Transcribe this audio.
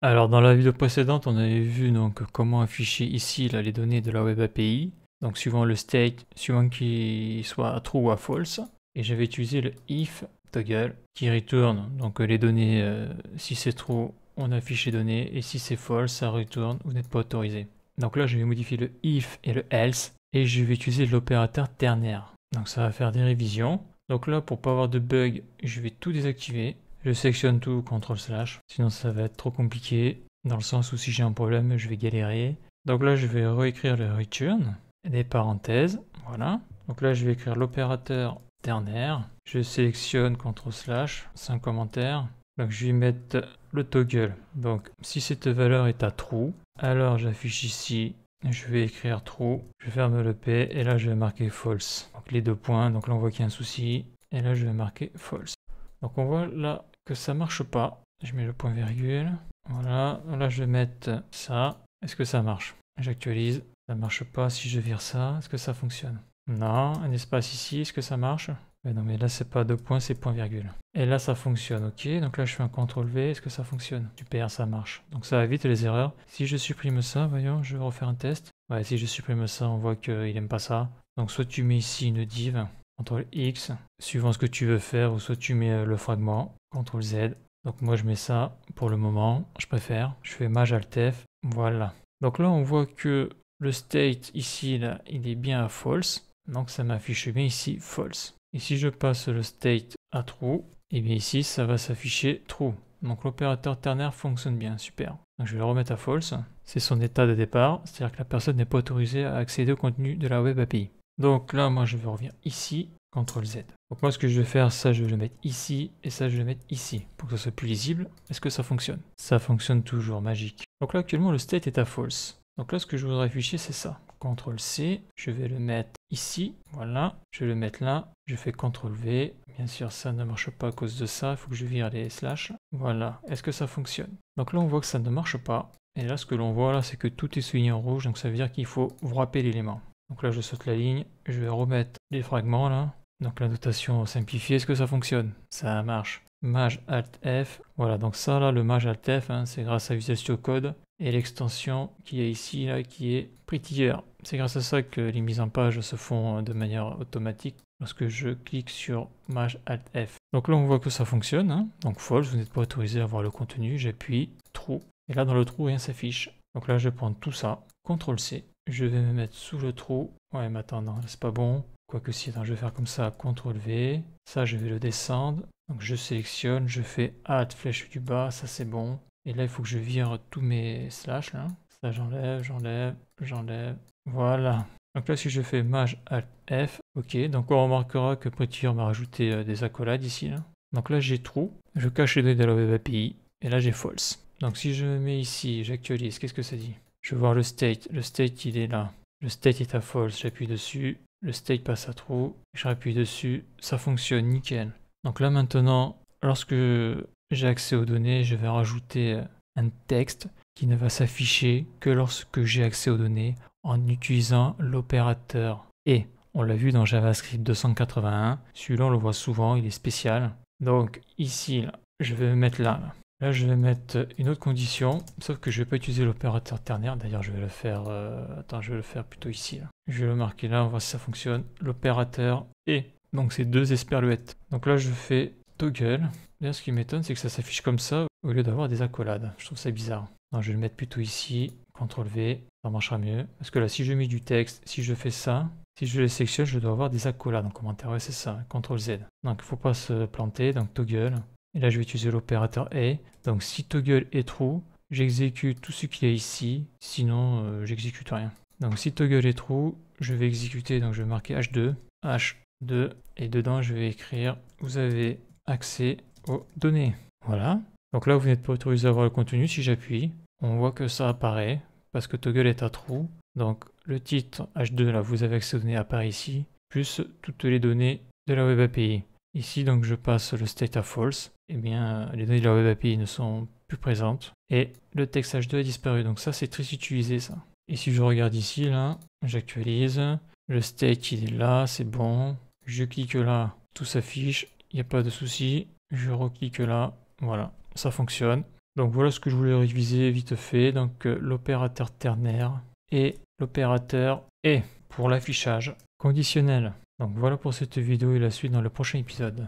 Alors dans la vidéo précédente, on avait vu donc comment afficher ici là, les données de la Web API. Donc suivant le state, suivant qu'il soit true ou à false. Et j'avais utilisé le if toggle qui retourne donc les données. Si c'est true, on affiche les données, et si c'est false, ça retourne vous n'êtes pas autorisé. Donc là, je vais modifier le if et le else, et je vais utiliser l'opérateur ternaire. Donc ça va faire des révisions. Donc là, pour pas avoir de bug, je vais tout désactiver. Je sélectionne tout, CTRL/, sinon ça va être trop compliqué, dans le sens où si j'ai un problème, je vais galérer. Donc là, je vais réécrire le return, des parenthèses, voilà. Donc là, je vais écrire l'opérateur ternaire. Je sélectionne CTRL/, sans commentaire. Donc je vais mettre le toggle. Donc si cette valeur est à true, alors j'affiche ici, je vais écrire true, je ferme le P, et là je vais marquer false. Donc les deux points, donc là on voit qu'il y a un souci, et là je vais marquer false. Donc on voit là que ça marche pas. Je mets le point virgule. Voilà, là je vais mettre ça. Est-ce que ça marche? J'actualise. Ça marche pas si je vire ça. Est-ce que ça fonctionne? Non. Un espace ici, est-ce que ça marche? Mais non, mais là c'est pas deux points, c'est point virgule. Et là ça fonctionne, ok. Donc là je fais un CTRL V, est-ce que ça fonctionne? Super, ça marche. Donc ça évite les erreurs. Si je supprime ça, voyons, je vais refaire un test. Ouais, si je supprime ça, on voit qu'il aime pas ça. Donc soit tu mets ici une div, CTRL X, suivant ce que tu veux faire, ou soit tu mets le fragment, CTRL Z. Donc moi je mets ça pour le moment, je préfère. Je fais Maj Alt F, voilà. Donc là on voit que le state ici, là, il est bien à false. Donc ça m'affiche bien ici false. Et si je passe le state à true, et bien ici ça va s'afficher true. Donc l'opérateur ternaire fonctionne bien, super. Donc je vais le remettre à false. C'est son état de départ, c'est-à-dire que la personne n'est pas autorisée à accéder au contenu de la Web API. Donc là, moi, je vais revenir ici, CTRL Z. Donc moi, ce que je vais faire, ça, je vais le mettre ici, et ça, je vais le mettre ici, pour que ce soit plus lisible. Est-ce que ça fonctionne? Ça fonctionne toujours, magique. Donc là, actuellement, le state est à false. Donc là, ce que je voudrais afficher, c'est ça. CTRL C, je vais le mettre ici, voilà. Je vais le mettre là, je fais CTRL V. Bien sûr, ça ne marche pas à cause de ça, il faut que je vire les slash. Voilà, est-ce que ça fonctionne? Donc là, on voit que ça ne marche pas. Et là, ce que l'on voit là, c'est que tout est souligné en rouge, donc ça veut dire qu'il faut wrapper l'élément. Donc là, je saute la ligne, je vais remettre les fragments là. Donc la notation simplifiée, est-ce que ça fonctionne? Ça marche. Maj Alt F, voilà, donc ça là, le Maj Alt F, hein, c'est grâce à Visual Studio Code, et l'extension qui est ici, là, qui est Prettier. C'est grâce à ça que les mises en page se font de manière automatique lorsque je clique sur Maj Alt F. Donc là, on voit que ça fonctionne, hein. Donc false, vous n'êtes pas autorisé à voir le contenu, j'appuie true, et là dans le trou, rien s'affiche. Donc là, je vais prendre tout ça, CTRL C, je vais me mettre sous le trou. Ouais, mais attends, non, c'est pas bon. Quoique si, attends, je vais faire comme ça, CTRL V. Ça, je vais le descendre. Donc je sélectionne, je fais Alt flèche du bas, ça c'est bon. Et là, il faut que je vire tous mes slash là. Ça, j'enlève, j'enlève, j'enlève. Voilà. Donc là, si je fais Maj Alt F, ok. Donc on remarquera que Prettier m'a rajouté des accolades ici là. Donc là, j'ai true. Je cache les données de la Web API. Et là, j'ai false. Donc si je me mets ici, j'actualise, qu'est-ce que ça dit? Je vais voir le state. Le state, il est là. Le state est à false. J'appuie dessus. Le state passe à true. Je rappuie dessus. Ça fonctionne, nickel. Donc là, maintenant, lorsque j'ai accès aux données, je vais rajouter un texte qui ne va s'afficher que lorsque j'ai accès aux données en utilisant l'opérateur et. On l'a vu dans JavaScript 281. Celui-là, on le voit souvent. Il est spécial. Donc ici, là, je vais me mettre là. Là, je vais mettre une autre condition, sauf que je ne vais pas utiliser l'opérateur ternaire. D'ailleurs, je vais le faire... attends, je vais le faire plutôt ici. Là. Je vais le marquer là, on va voir si ça fonctionne. L'opérateur et. Donc, c'est deux esperluettes. Donc là, je fais toggle. D'ailleurs, ce qui m'étonne, c'est que ça s'affiche comme ça au lieu d'avoir des accolades. Je trouve ça bizarre. Non, je vais le mettre plutôt ici. CTRL V, ça marchera mieux. Parce que là, si je mets du texte, si je fais ça, si je les sélectionne, je dois avoir des accolades en commentaire. Ouais, c'est ça. CTRL Z. Donc, il ne faut pas se planter. Donc, toggle. Et là, je vais utiliser l'opérateur A. Donc, si toggle est true, j'exécute tout ce qu'il y a ici. Sinon, j'exécute rien. Donc, si toggle est true, je vais exécuter. Donc, je vais marquer H2. H2. Et dedans, je vais écrire vous avez accès aux données. Voilà. Donc là, vous n'êtes pas autorisé à voir le contenu. Si j'appuie, on voit que ça apparaît parce que toggle est à true. Donc, le titre H2, là, vous avez accès aux données apparaît ici. Plus toutes les données de la Web API. Ici, donc, je passe le state à false. Eh bien, les données de la Web API ne sont plus présentes. Et le texte H2 a disparu. Donc ça, c'est très utilisé, ça. Et si je regarde ici, là, j'actualise. Le state, il est là, c'est bon. Je clique là, tout s'affiche. Il n'y a pas de souci. Je reclique là. Voilà, ça fonctionne. Donc voilà ce que je voulais réviser vite fait. Donc l'opérateur ternaire et l'opérateur et pour l'affichage conditionnel. Donc voilà pour cette vidéo et la suite dans le prochain épisode.